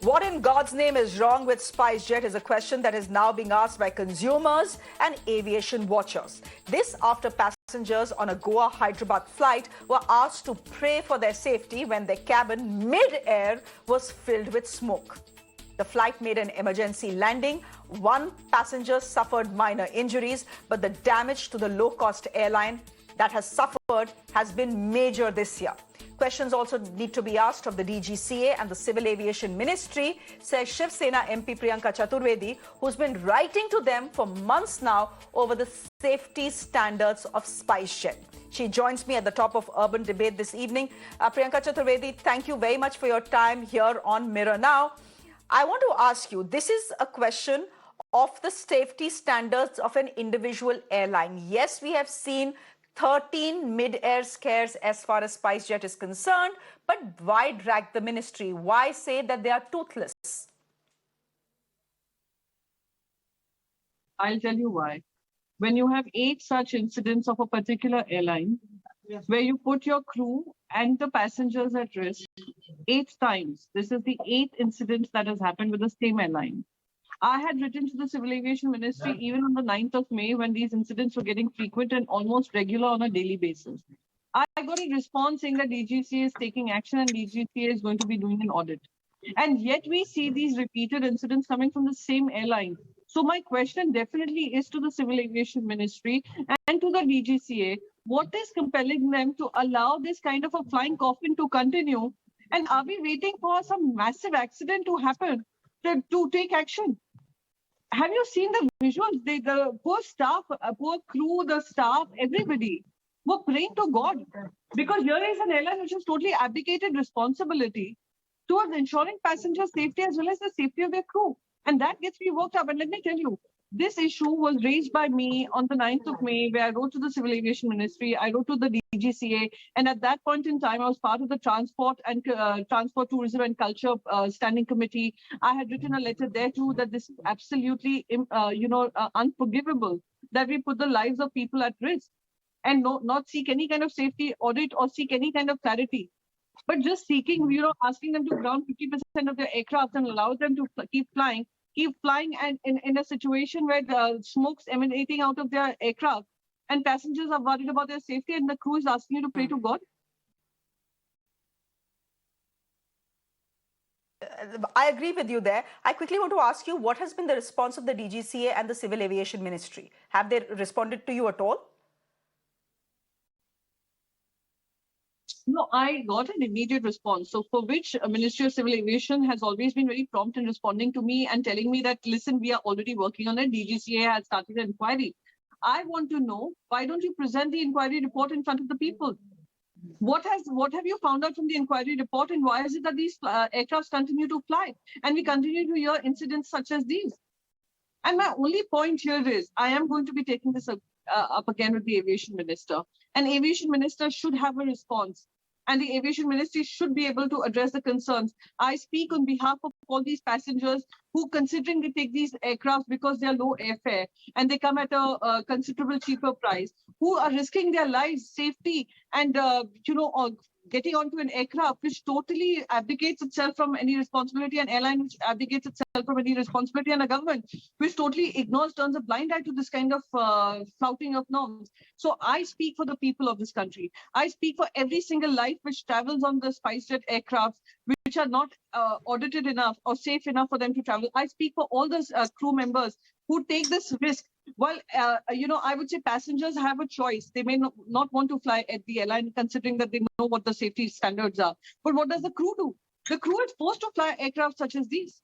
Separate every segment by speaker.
Speaker 1: What in God's name is wrong with Spicejet is a question that is now being asked by consumers and aviation watchers. This after passengers on a Goa-Hyderabad flight were asked to pray for their safety when their cabin mid-air was filled with smoke. The flight made an emergency landing. One passenger suffered minor injuries, but the damage to the low-cost airline that has suffered has been major this year. Questions also need to be asked of the DGCA and the Civil Aviation Ministry, says Shiv Sena MP Priyanka Chaturvedi, who's been writing to them for months now over the safety standards of Spicejet. She joins me at the top of Urban Debate this evening. Priyanka Chaturvedi, thank you very much for your time here on Mirror Now. I want to ask you, this is a question of the safety standards of an individual airline. Yes, we have seen 13 mid-air scares as far as Spicejet is concerned, but why drag the ministry? Why say that they are toothless?
Speaker 2: I'll tell you why. When you have 8 such incidents of a particular airline, where you put your crew and the passengers at risk 8 times, this is the 8th incident that has happened with the same airline. I had written to the Civil Aviation Ministry even on the 9th of May when these incidents were getting frequent and almost regular on a daily basis. I got a response saying that DGCA is taking action and DGCA is going to be doing an audit. And yet we see these repeated incidents coming from the same airline. So my question definitely is to the Civil Aviation Ministry and to the DGCA, what is compelling them to allow this kind of a flying coffin to continue? And are we waiting for some massive accident to happen to take action? Have you seen the visuals? The poor staff, poor crew, the staff, everybody were praying to God. Because here is an airline which has totally abdicated responsibility towards ensuring passenger safety as well as the safety of their crew. And that gets me worked up. And let me tell you, this issue was raised by me on the 9th of May, where I wrote to the Civil Aviation Ministry, I wrote to the DGCA, and at that point in time, I was part of the Transport, Tourism and Culture Standing Committee. I had written a letter there too that this is absolutely, unforgivable that we put the lives of people at risk and not seek any kind of safety audit or seek any kind of clarity. But just seeking, asking them to ground 50% of their aircraft and allow them to keep flying and in a situation where the smoke's emanating out of their aircraft and passengers are worried about their safety and the crew is asking you to pray to God?
Speaker 1: I agree with you there. I quickly want to ask you, what has been the response of the DGCA and the Civil Aviation Ministry? Have they responded to you at all?
Speaker 2: No, I got an immediate response. So for which Ministry of Civil Aviation has always been very prompt in responding to me and telling me that, listen, we are already working on it. DGCA has started an inquiry. I want to know, why don't you present the inquiry report in front of the people? What have you found out from the inquiry report, and why is it that these aircrafts continue to fly and we continue to hear incidents such as these? And my only point here is, I am going to be taking this up again with the Aviation Minister. And Aviation Minister should have a response. And the Aviation Ministry should be able to address the concerns. I speak on behalf of all these passengers who, considering they take these aircraft because they're low airfare and they come at a considerable cheaper price, who are risking their lives, safety, and getting onto an aircraft which totally abdicates itself from any responsibility, an airline which abdicates itself from any responsibility, and a government which totally ignores, turns a blind eye to this kind of flouting of norms. So I speak for the people of this country. I speak for every single life which travels on the Spicejet aircraft, which are not audited enough or safe enough for them to travel. I speak for all those crew members who take this risk. Well, I would say passengers have a choice. They may not want to fly at the airline, considering that they know what the safety standards are. But what does the crew do? The crew is forced to fly aircraft such as these.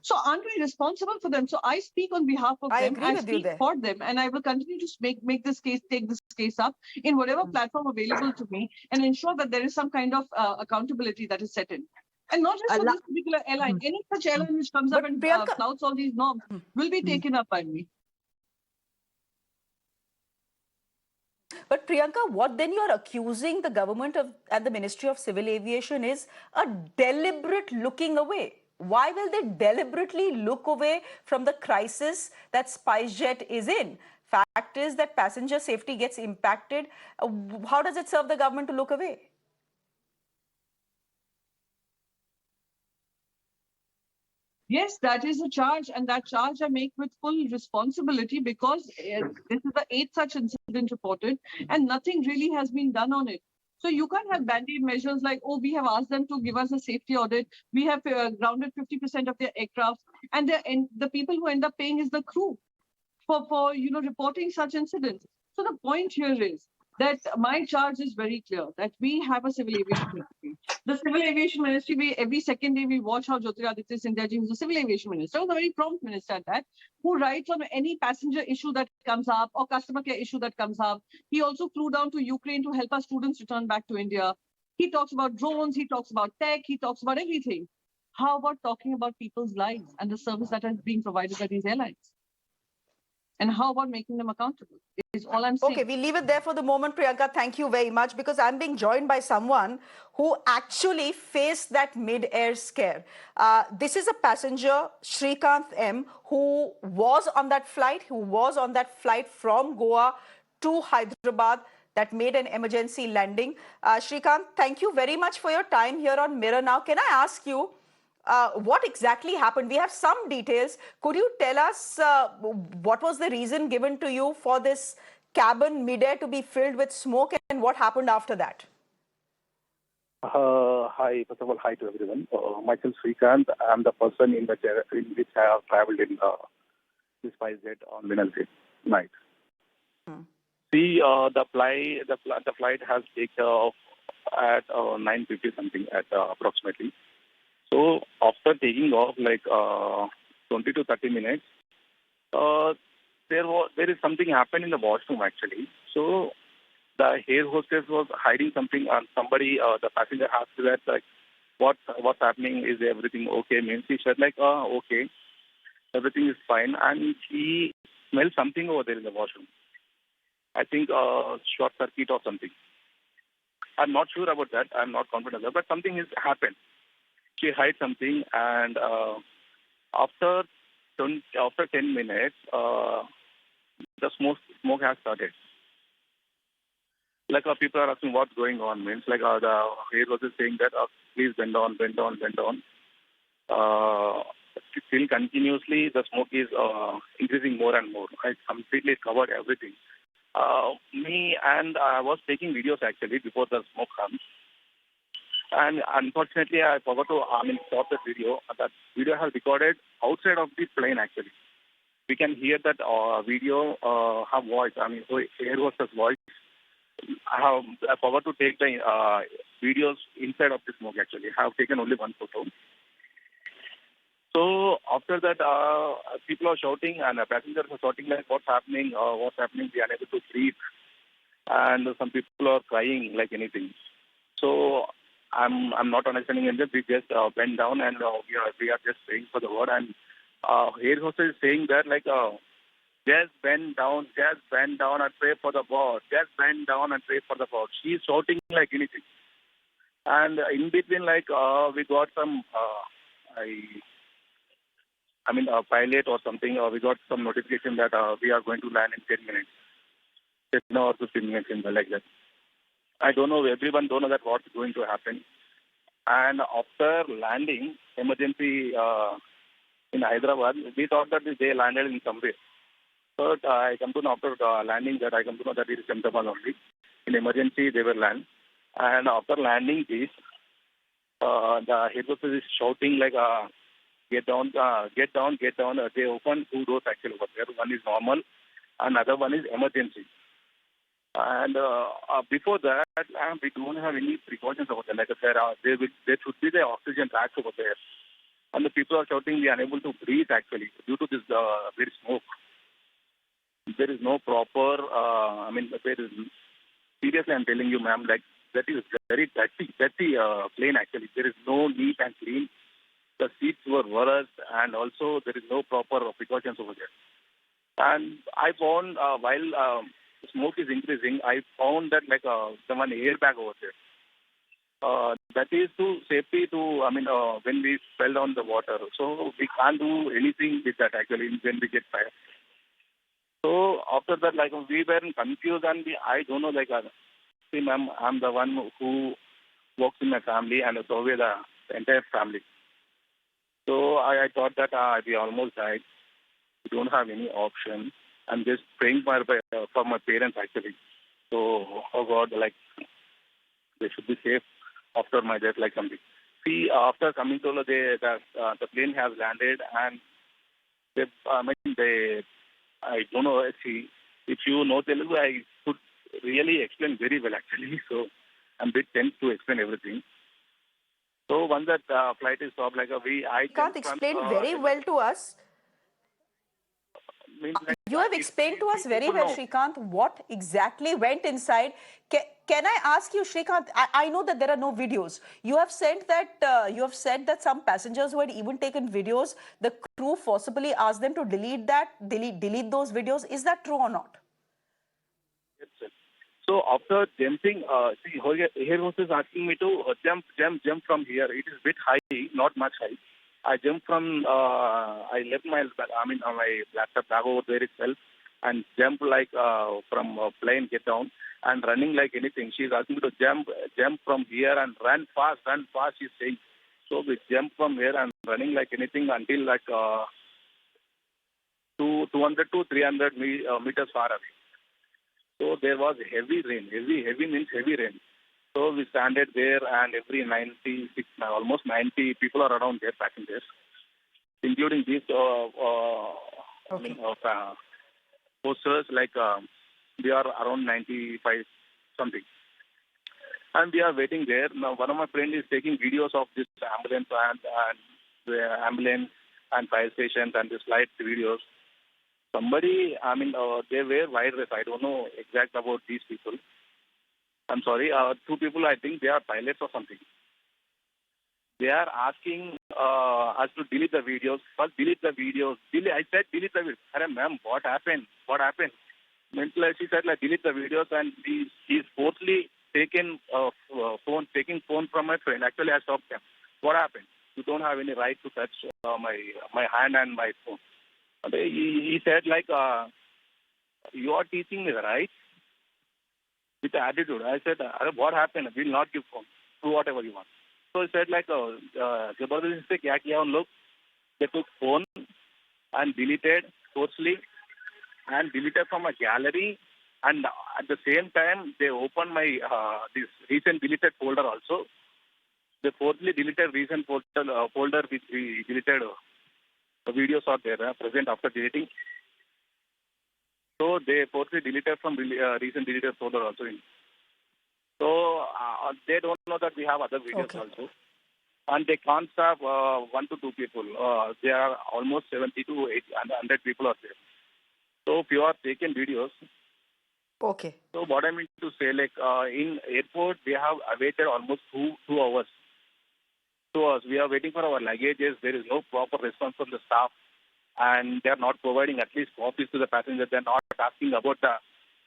Speaker 2: So aren't we responsible for them? So I speak on behalf of them. I speak for them, and I will continue to take this case up in whatever platform available to me and ensure that there is some kind of accountability that is set in. And not just for this particular airline. Any such airline which comes up and flouts all these norms will be taken up by me.
Speaker 1: But Priyanka, what then you're accusing the government and the Ministry of Civil Aviation is a deliberate looking away. Why will they deliberately look away from the crisis that Spicejet is in? Fact is that passenger safety gets impacted. How does it serve the government to look away?
Speaker 2: Yes, that is a charge, and that charge I make with full responsibility because this is the eighth such incident reported, and nothing really has been done on it. So you can't have band-aid measures like, oh, we have asked them to give us a safety audit, we have grounded 50% of their aircraft, and the people who end up paying is the crew for reporting such incidents. So the point here is that my charge is very clear that we have a civil aviation ministry. The civil aviation ministry, every second day we watch how Jyotiraditya Scindia ji, who's the civil aviation minister, was a very prompt minister at that, who writes on any passenger issue that comes up or customer care issue that comes up. He also flew down to Ukraine to help our students return back to India. He talks about drones, he talks about tech, he talks about everything. How about talking about people's lives and the service that is being provided by these airlines? And how about making them accountable? Is all I'm saying.
Speaker 1: Okay, we leave it there for the moment, Priyanka. Thank you very much, because I'm being joined by someone who actually faced that mid-air scare. This is a passenger, Srikanth M, who was on that flight, from Goa to Hyderabad that made an emergency landing. Srikanth, thank you very much for your time here on Mirror Now. Can I ask you, what exactly happened? We have some details. Could you tell us what was the reason given to you for this cabin midair to be filled with smoke, and what happened after that?
Speaker 3: Hi, first of all, hi to everyone. Myself, Srikanth. I'm the person in which I have traveled in this Spicejet on Wednesday night. See, the flight has taken off at 9:50 something at approximately. So after taking off, like 20 to 30 minutes, there is something happened in the washroom actually. So the air hostess was hiding something, and somebody, the passenger asked her that, like, what's happening? Is everything okay? Means she said like, okay, everything is fine, and she smelled something over there in the washroom. I think short circuit or something. I'm not sure about that. I'm not confident about that, but something has happened. She hid something, and after 10 minutes, the smoke has started. Like people are asking what's going on. Means like the air hostess saying that please bend down. Still continuously the smoke is increasing more and more. I completely covered everything. Me and I was taking videos actually before the smoke comes. And unfortunately, I forgot to stop the video. That video has recorded outside of the plane actually. We can hear that video, her voice, so air hostess voice. I forgot to take the videos inside of the smoke actually. I have taken only one photo. So after that, people are shouting and passengers are shouting like, what's happening? What's happening? We are unable to breathe. And some people are crying like anything. So I'm not understanding anything. We just bend down and we are just praying for the word. And air hostess is saying that like, just bend down and pray for the board. Just bend down and pray for the board. She's shouting like anything. And in between, like we got some, a pilot or something. We got some notification that we are going to land in 10 minutes, 10 or 15 minutes, like that. I don't know. Everyone don't know that what's going to happen. And after landing, emergency in Hyderabad, we thought that they landed in somewhere. But I come to know after landing that I come to know that it is Ahmedabad only. In emergency, they will land. And after landing this, the head hostess is shouting like, get down. They open two doors actually over there. One is normal, and other one is emergency. And before that, we don't have any precautions over there. Like there should be the oxygen racks over there. And the people are shouting, we are unable to breathe actually due to this very smoke. There is no proper, seriously I'm telling you ma'am, like that is very dirty plane actually. There is no neat and clean. The seats were worse, and also there is no proper precautions over there. And I found while smoke is increasing, I found that like one airbag over there. That is to safety to, when we fell down the water. So we can't do anything with that actually when we get fire. So after that, like we were confused, and I don't know, like, see ma'am, I'm the one who works in my family and survey the entire family. So I thought that we almost died. We don't have any option. I'm just praying for my parents actually. So, oh God, like they should be safe after my death, like something. See, after coming to the plane has landed and I don't know. See, if you know Telugu, I could really explain very well actually. So I'm a bit tense to explain everything. So once that flight is stopped, like I
Speaker 1: Srikanth
Speaker 3: jumped from
Speaker 1: explained very well to us.
Speaker 3: means like
Speaker 1: You have
Speaker 3: if
Speaker 1: explained to us very
Speaker 3: people
Speaker 1: well,
Speaker 3: know.
Speaker 1: Srikanth, what exactly went inside. Can I ask you, Srikanth? I know that there are no videos. You have said that some passengers who had even taken videos, the crew forcibly asked them to delete those videos. Is that true or not?
Speaker 3: Yes, sir. So after jumping, see, here was asking me to jump from here. It is a bit high, not much high. I jumped from, I left my laptop bag over there itself and jumped like from a plane, get down and running like anything. She's asking me to jump from here and run fast, she's saying. So we jumped from here and running like anything until like 200 to 300 meters far away. So there was heavy rain, heavy means heavy rain. So we standed there and every 96, almost 90 people are around there, passengers, including these
Speaker 1: Okay.
Speaker 3: posters, like we are around 95 something. And we are waiting there. Now one of my friends is taking videos of this ambulance and the ambulance and fire stations and this flight videos. Somebody, they were wide dress. I don't know exact about these people. I'm sorry. Two people, I think they are pilots or something. They are asking us to delete the videos. First, delete the videos. I said, delete the videos. Hey, ma'am, what happened? What happened? She said, like, delete the videos, and he's forcefully taking phone from my friend. Actually, I stopped him. What happened? You don't have any right to touch my hand and my phone. He said, like, you are teaching me, right? With attitude. I said, what happened? We'll not give phone. Do whatever you want. So he said, like, Zabardast se kya kiya un log? They took phone and deleted forcefully and deleted from a gallery. And at the same time, they opened my this recent deleted folder also. They forcefully deleted recent folder which we deleted. The videos are there, present after deleting. So they forcefully deleted from recent deleted folder also. So they don't know that we have other videos also. And they can't stop 1 to 2 people. There are almost 70 to 80, 100 people are there. So if you are taking videos.
Speaker 1: Okay.
Speaker 3: So what I mean to say, like in airport, they have awaited almost 2 hours. 2 hours. We are waiting for our luggages. There is no proper response from the staff. And they are not providing at least copies to the passengers. They are not asking about the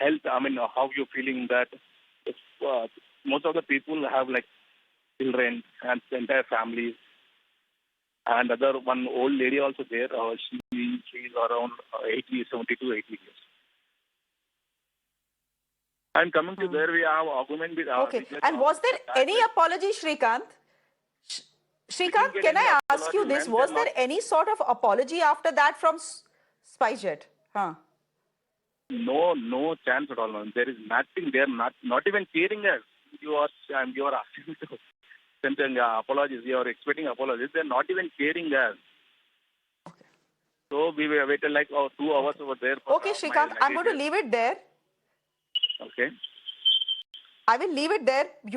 Speaker 3: health. How you feeling that. Most of the people have like children and entire families. And one old lady also there. She's around 72, 80 years. And coming to there, we have argument with.
Speaker 1: Okay. And was there any apology, Srikanth? Srikanth, can I ask you this? Was there any sort of apology after that from Spicejet? Huh?
Speaker 3: No chance at all, ma'am. There is nothing. They are not even caring us. You are asking me to send apologies. You are expecting apologies. They are not even caring us.
Speaker 1: Okay.
Speaker 3: So we waited like 2 hours over there.
Speaker 1: Okay, Srikanth, I'm going to leave it there.
Speaker 3: Okay.
Speaker 1: I will leave it there.